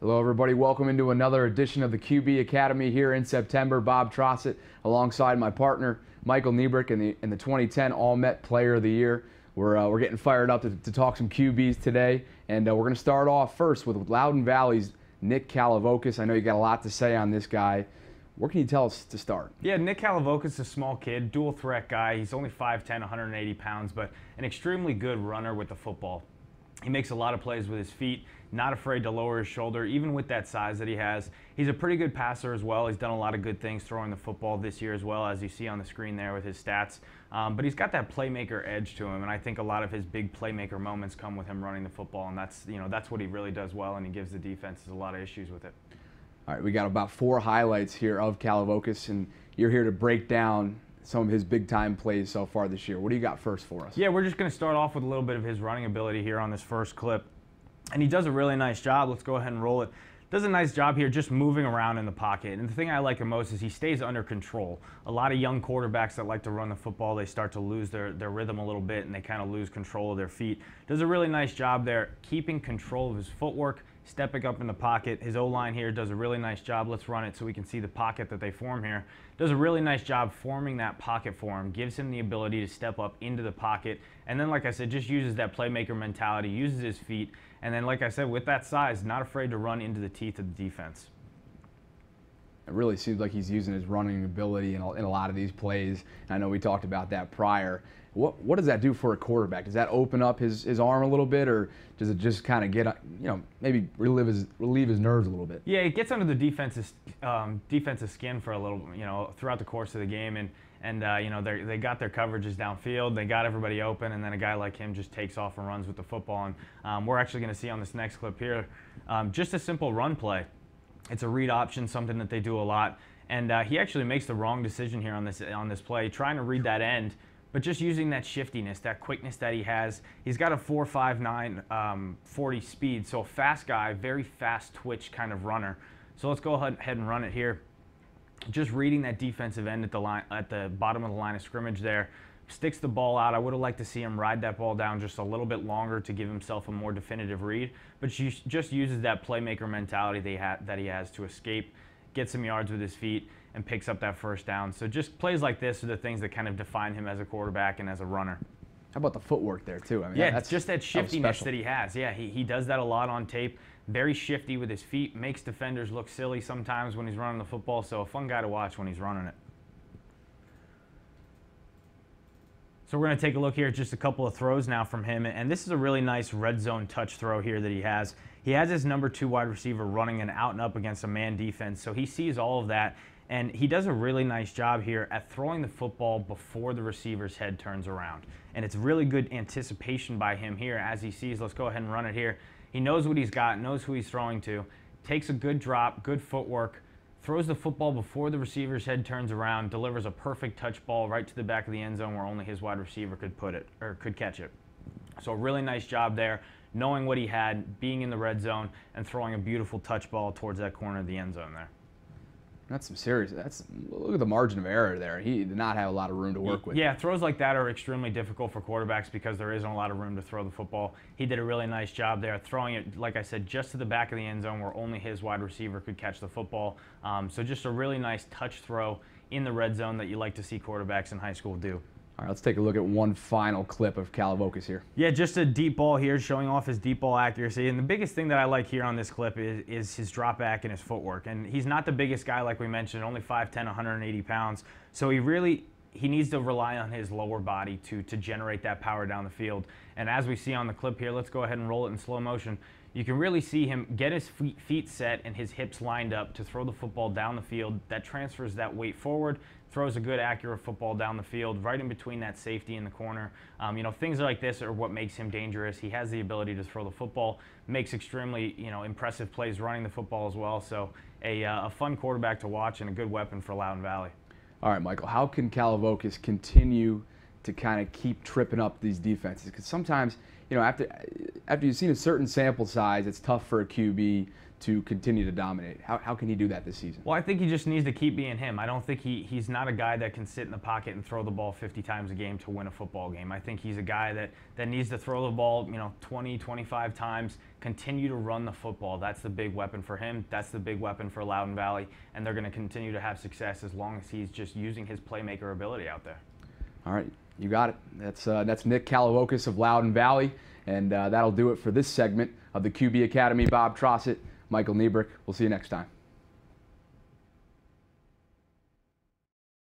Hello everybody, welcome into another edition of the QB Academy here in September. Bob Trossett alongside my partner Michael Nebrich in the 2010 All-Met Player of the Year. We're getting fired up to talk some QBs today, and we're going to start off first with Loudoun Valley's Nick Kallivokas. I know you got a lot to say on this guy. What can you tell us to start? Yeah, Nick Kallivokas is a small kid, dual threat guy. He's only 5'10", 180 pounds, but an extremely good runner with the football. He makes a lot of plays with his feet, not afraid to lower his shoulder, even with that size that he has. He's a pretty good passer as well. He's done a lot of good things throwing the football this year as well, as you see on the screen there with his stats. But he's got that playmaker edge to him, and I think a lot of his big playmaker moments come with him running the football, and that's what he really does well, and he gives the defenses a lot of issues with it. All right, we got about 4 highlights here of Kallivokas, and you're here to break down some of his big-time plays so far this year. What do you got first for us? Yeah, we're just going to start off with a little bit of his running ability here on this first clip. And he does a really nice job. Let's go ahead and roll it. Does a nice job here just moving around in the pocket. And the thing I like him most is he stays under control. A lot of young quarterbacks that like to run the football, they start to lose their rhythm a little bit, and they kind of lose control of their feet. Does a really nice job there keeping control of his footwork, stepping up in the pocket. His O-line here does a really nice job. Let's run it so we can see the pocket that they form here. Does a really nice job forming that pocket for him, gives him the ability to step up into the pocket, and then, like I said, just uses that playmaker mentality, uses his feet, and then, like I said, with that size, not afraid to run into the teeth of the defense. It really seems like he's using his running ability in a lot of these plays. I know we talked about that prior. What does that do for a quarterback? Does that open up his arm a little bit, or does it just kind of get, maybe relieve his nerves a little bit? Yeah, it gets under the defense's skin for a little, throughout the course of the game, and they got their coverages downfield, they got everybody open, and then a guy like him just takes off and runs with the football. And we're actually going to see on this next clip here, just a simple run play. It's a read option, something that they do a lot, and he actually makes the wrong decision here on this play, trying to read that end, but just using that shiftiness, that quickness that he has. He's got a 4.59 40 speed, so a fast guy, very fast twitch kind of runner. So let's go ahead and run it here. Just reading that defensive end at the bottom of the line of scrimmage there. Sticks the ball out. I would have liked to see him ride that ball down just a little bit longer to give himself a more definitive read, but he just uses that playmaker mentality that he has to escape, get some yards with his feet, and picks up that first down. So just plays like this are the things that kind of define him as a quarterback and as a runner. How about the footwork there too? I mean, yeah, that's just that shiftiness that he has. Yeah, he does that a lot on tape. Very shifty with his feet, makes defenders look silly sometimes when he's running the football, so a fun guy to watch when he's running it. So we're going to take a look here at just a couple of throws now from him, and this is a really nice red zone touch throw here that he has. He has his number 2 wide receiver running an out and up against a man defense, so he sees all of that, and he does a really nice job here at throwing the football before the receiver's head turns around. And it's really good anticipation by him here as he sees, let's go ahead and run it here. He knows what he's got, knows who he's throwing to, takes a good drop, good footwork, throws the football before the receiver's head turns around, delivers a perfect touch ball right to the back of the end zone where only his wide receiver could catch it. So a really nice job there, knowing what he had, being in the red zone, and throwing a beautiful touch ball towards that corner of the end zone there. That's some serious. Look at the margin of error there. He did not have a lot of room to work with. Yeah, throws like that are extremely difficult for quarterbacks because there isn't a lot of room to throw the football. He did a really nice job there, throwing it, like I said, just to the back of the end zone where only his wide receiver could catch the football. So just a really nice touch throw in the red zone that you like to see quarterbacks in high school do. All right, let's take a look at one final clip of Kallivokas here. Yeah, just a deep ball here, showing off his deep ball accuracy. And the biggest thing that I like here on this clip is his drop back and his footwork. And he's not the biggest guy, like we mentioned, only 5'10", 180 pounds. So he needs to rely on his lower body to generate that power down the field. And as we see on the clip here, let's go ahead and roll it in slow motion. You can really see him get his feet set and his hips lined up to throw the football down the field. That transfers that weight forward, throws a good accurate football down the field, right in between that safety and the corner. Things like this are what makes him dangerous. He has the ability to throw the football, makes extremely impressive plays running the football as well. So a fun quarterback to watch and a good weapon for Loudoun Valley. All right, Michael, how can Kallivokas continue to kind of keep tripping up these defenses? Because sometimes, after you've seen a certain sample size, it's tough for a QB to continue to dominate? How can he do that this season? Well, I think he just needs to keep being him. I don't think he's not a guy that can sit in the pocket and throw the ball 50 times a game to win a football game. I think he's a guy that needs to throw the ball, 20, 25 times, continue to run the football. That's the big weapon for him. That's the big weapon for Loudoun Valley, and they're going to continue to have success as long as he's just using his playmaker ability out there. All right, you got it. That's Nick Kallivokas of Loudoun Valley, and that'll do it for this segment of the QB Academy. Bob Trossett, Michael Nebrich. We'll see you next time.